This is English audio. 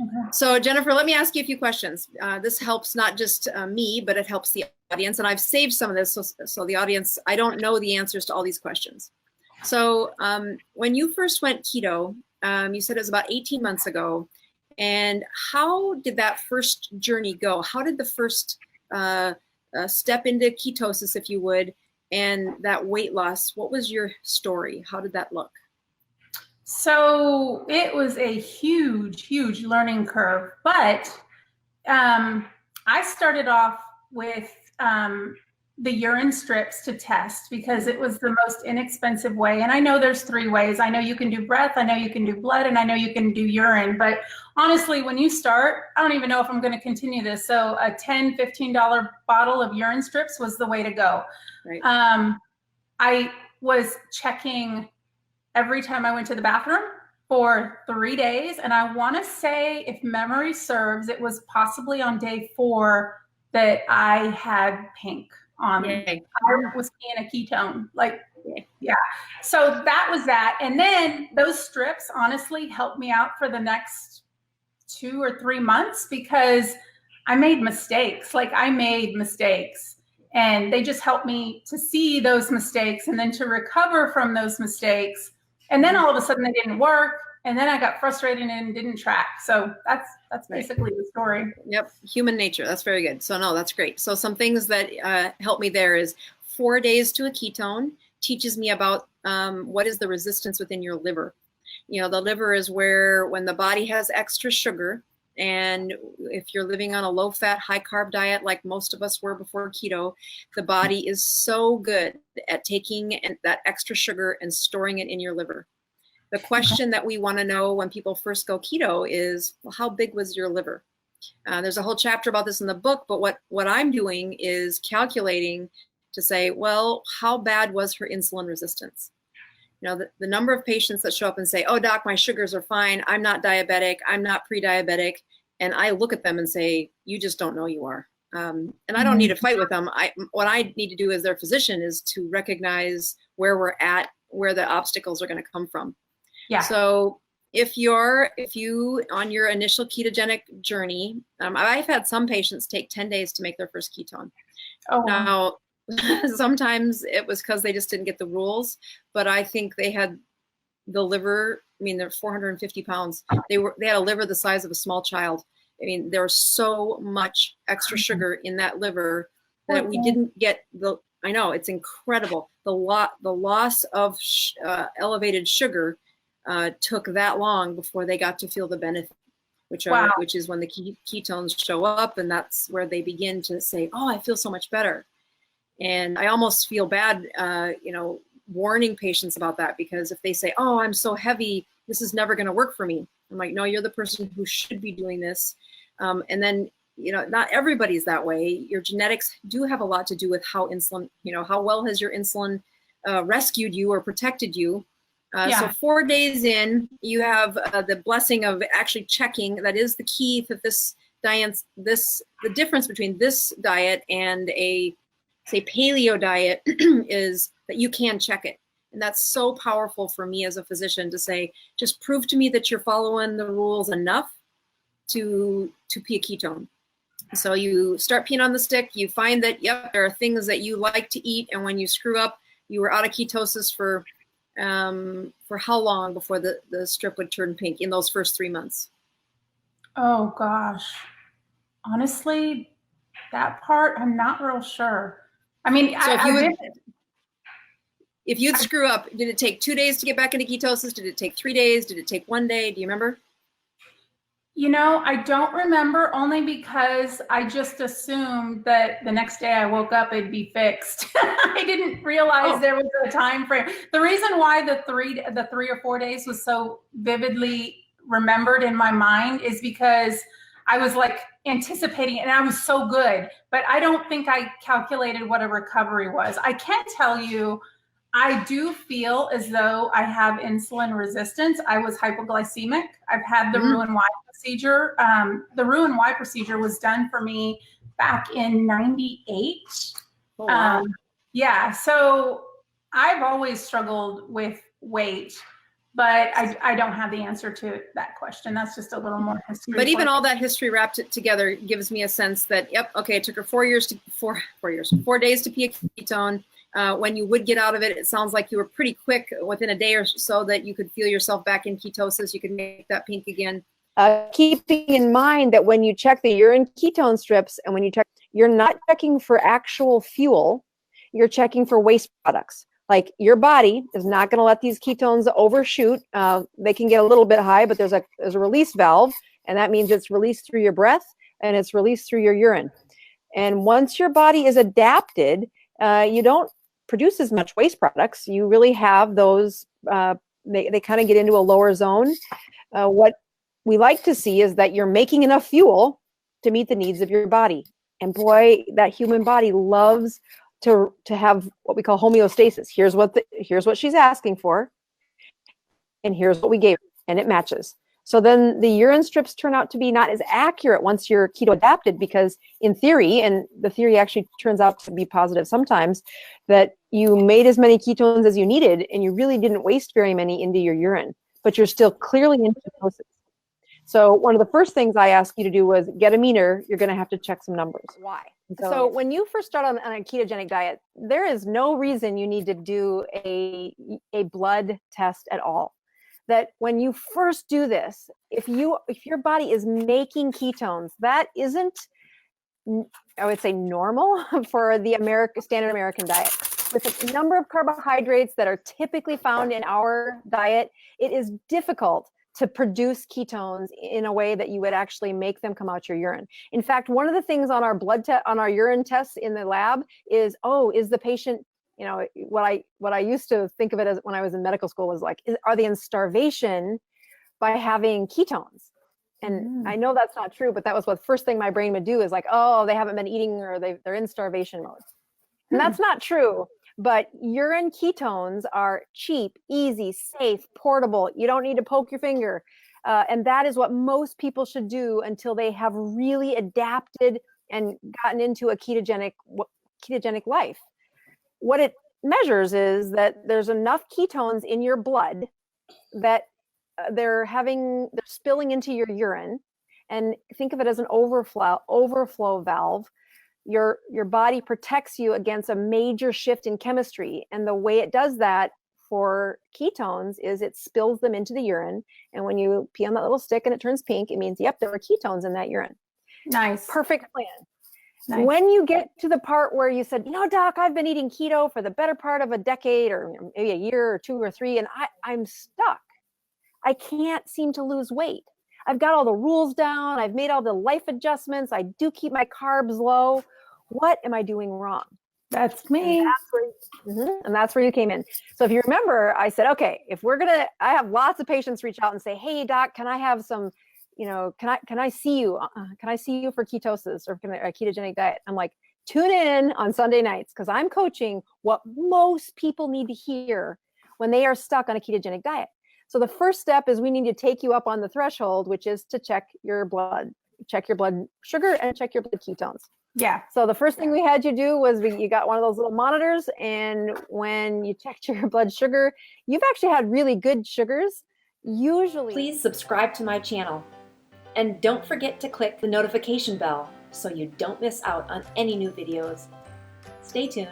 Okay. So Jennifer, let me ask you a few questions. This helps not just me, but it helps the audience. And I've saved some of this so the audience, I don't know the answers to all these questions. So when you first went keto, you said it was about 18 months ago. And how did that first journey go? How did the first step into ketosis, if you would, and that weight loss, what was your story? How did that look? So it was a huge, huge learning curve, but I started off with the urine strips to test because it was the most inexpensive way. And I know there's 3 ways. I know you can do breath, I know you can do blood, and I know you can do urine. But honestly, when you start, I don't even know if I'm going to continue this. So a $10, $15 bottle of urine strips was the way to go. Right. I was checking every time I went to the bathroom for 3 days. And I want to say, if memory serves, it was possibly on day 4 that I had pink on me. I was in a ketone, like, yeah. So that was that. And then those strips honestly helped me out for the next 2 or 3 months because I made mistakes. Like, I made mistakes. And they just helped me to see those mistakes and then to recover from those mistakes. And then all of a sudden they didn't work. And then I got frustrated and didn't track. So that's basically the story. Yep. Human nature. That's very good. So no, that's great. So some things that help me there is 4 days to a ketone teaches me about what is the resistance within your liver. You know, the liver is where when the body has extra sugar, and if you're living on a low-fat, high-carb diet like most of us were before keto, the body is so good at taking that extra sugar and storing it in your liver. The question that we want to know when people first go keto is, well, how big was your liver? There's a whole chapter about this in the book, but what I'm doing is calculating to say, well, how bad was her insulin resistance? You know, the number of patients that show up and say, oh, doc, my sugars are fine. I'm not diabetic. I'm not pre-diabetic. And I look at them and say, you just don't know you are. And I don't need to fight with them. What I need to do as their physician is to recognize where we're at, where the obstacles are going to come from. Yeah. So if you on your initial ketogenic journey, I've had some patients take 10 days to make their first ketone. Oh, now, sometimes it was because they just didn't get the rules, but I think they had the liver. I mean, they're 450 pounds. They had a liver the size of a small child. I mean, there was so much extra sugar in that liver that we didn't get I know, it's incredible. The loss of elevated sugar took that long before they got to feel the benefit, which is when the ketones show up, and that's where they begin to say, oh, I feel so much better. And I almost feel bad, warning patients about that, because if they say, oh, I'm so heavy, this is never going to work for me. I'm like, no, you're the person who should be doing this. And then, not everybody's that way. Your genetics do have a lot to do with how insulin, how well has your insulin rescued you or protected you. So 4 days in, you have the blessing of actually checking. That is the key to this diet. The difference between this diet and a, say, paleo diet is that you can check it. And that's so powerful for me as a physician to say, just prove to me that you're following the rules enough to pee a ketone. So you start peeing on the stick, you find that, yep, there are things that you like to eat. And when you screw up, you were out of ketosis for how long before the strip would turn pink in those first 3 months? Oh gosh. Honestly, that part, I'm not real sure. I mean, so if you'd screw up, did it take 2 days to get back into ketosis? Did it take 3 days? Did it take 1 day? Do you remember? I don't remember, only because I just assumed that the next day I woke up, it'd be fixed. I didn't realize there was a time frame. The reason why the 3 or 4 days was so vividly remembered in my mind is because I was like anticipating it, and I was so good, but I don't think I calculated what a recovery was. I can tell you, I do feel as though I have insulin resistance. I was hypoglycemic. I've had the Roux-en-Y procedure. The Roux-en-Y procedure was done for me back in '98. Oh, wow. Yeah, so I've always struggled with weight, but I don't have the answer to that question. That's just a little more history. But even all that history wrapped it together gives me a sense that, yep, okay, it took her 4 days to be a ketone. When you would get out of it, it sounds like you were pretty quick within a day or so that you could feel yourself back in ketosis. You could make that pink again. Keeping in mind that when you check the urine ketone strips and when you check, you're not checking for actual fuel, you're checking for waste products. Like your body is not going to let these ketones overshoot. They can get a little bit high, but there's a release valve, and that means it's released through your breath and it's released through your urine. And once your body is adapted, you don't produce as much waste products. You really have those, they kind of get into a lower zone. What we like to see is that you're making enough fuel to meet the needs of your body. And boy, that human body loves to have what we call homeostasis. Here's what she's asking for, and here's what we gave her, and it matches. So then the urine strips turn out to be not as accurate once you're keto adapted, because in theory, and the theory actually turns out to be positive sometimes, that you made as many ketones as you needed and you really didn't waste very many into your urine, but you're still clearly in ketosis. So one of the first things I asked you to do was get a meter. You're going to have to check some numbers. Why? So when you first start on a ketogenic diet, there is no reason you need to do a blood test at all. That when you first do this, if your body is making ketones, that isn't, I would say, normal for the standard American diet. With a number of carbohydrates that are typically found in our diet, it is difficult to produce ketones in a way that you would actually make them come out your urine. In fact, one of the things on our on our urine tests in the lab is, is the patient, what I used to think of it as when I was in medical school was like, are they in starvation by having ketones? And I know that's not true, but that was what first thing my brain would do is like, they haven't been eating, or they're in starvation mode. And that's not true. But urine ketones are cheap, easy, safe, portable. You don't need to poke your finger. And that is what most people should do until they have really adapted and gotten into a ketogenic life. What it measures is that there's enough ketones in your blood that they're spilling into your urine. And think of it as an overflow valve. Your body protects you against a major shift in chemistry. And the way it does that for ketones is it spills them into the urine. And when you pee on that little stick and it turns pink, it means, yep, there were ketones in that urine. Nice. Perfect plan. Nice. When you get to the part where you said, doc, I've been eating keto for the better part of a decade, or maybe a year or 2 or 3, and I'm stuck. I can't seem to lose weight. I've got all the rules down. I've made all the life adjustments. I do keep my carbs low. What am I doing wrong? That's me. And that's where you came in. So if you remember, I said, okay, I have lots of patients reach out and say, hey, doc, can I have some, can I see you? Can I see you for ketosis or a ketogenic diet? I'm like, tune in on Sunday nights, because I'm coaching what most people need to hear when they are stuck on a ketogenic diet. So the first step is we need to take you up on the threshold, which is to check your blood sugar and check your blood ketones. Yeah. So the first thing we had you do was you got one of those little monitors, and when you checked your blood sugar, you've actually had really good sugars. Usually. Please subscribe to my channel, and don't forget to click the notification bell so you don't miss out on any new videos. Stay tuned.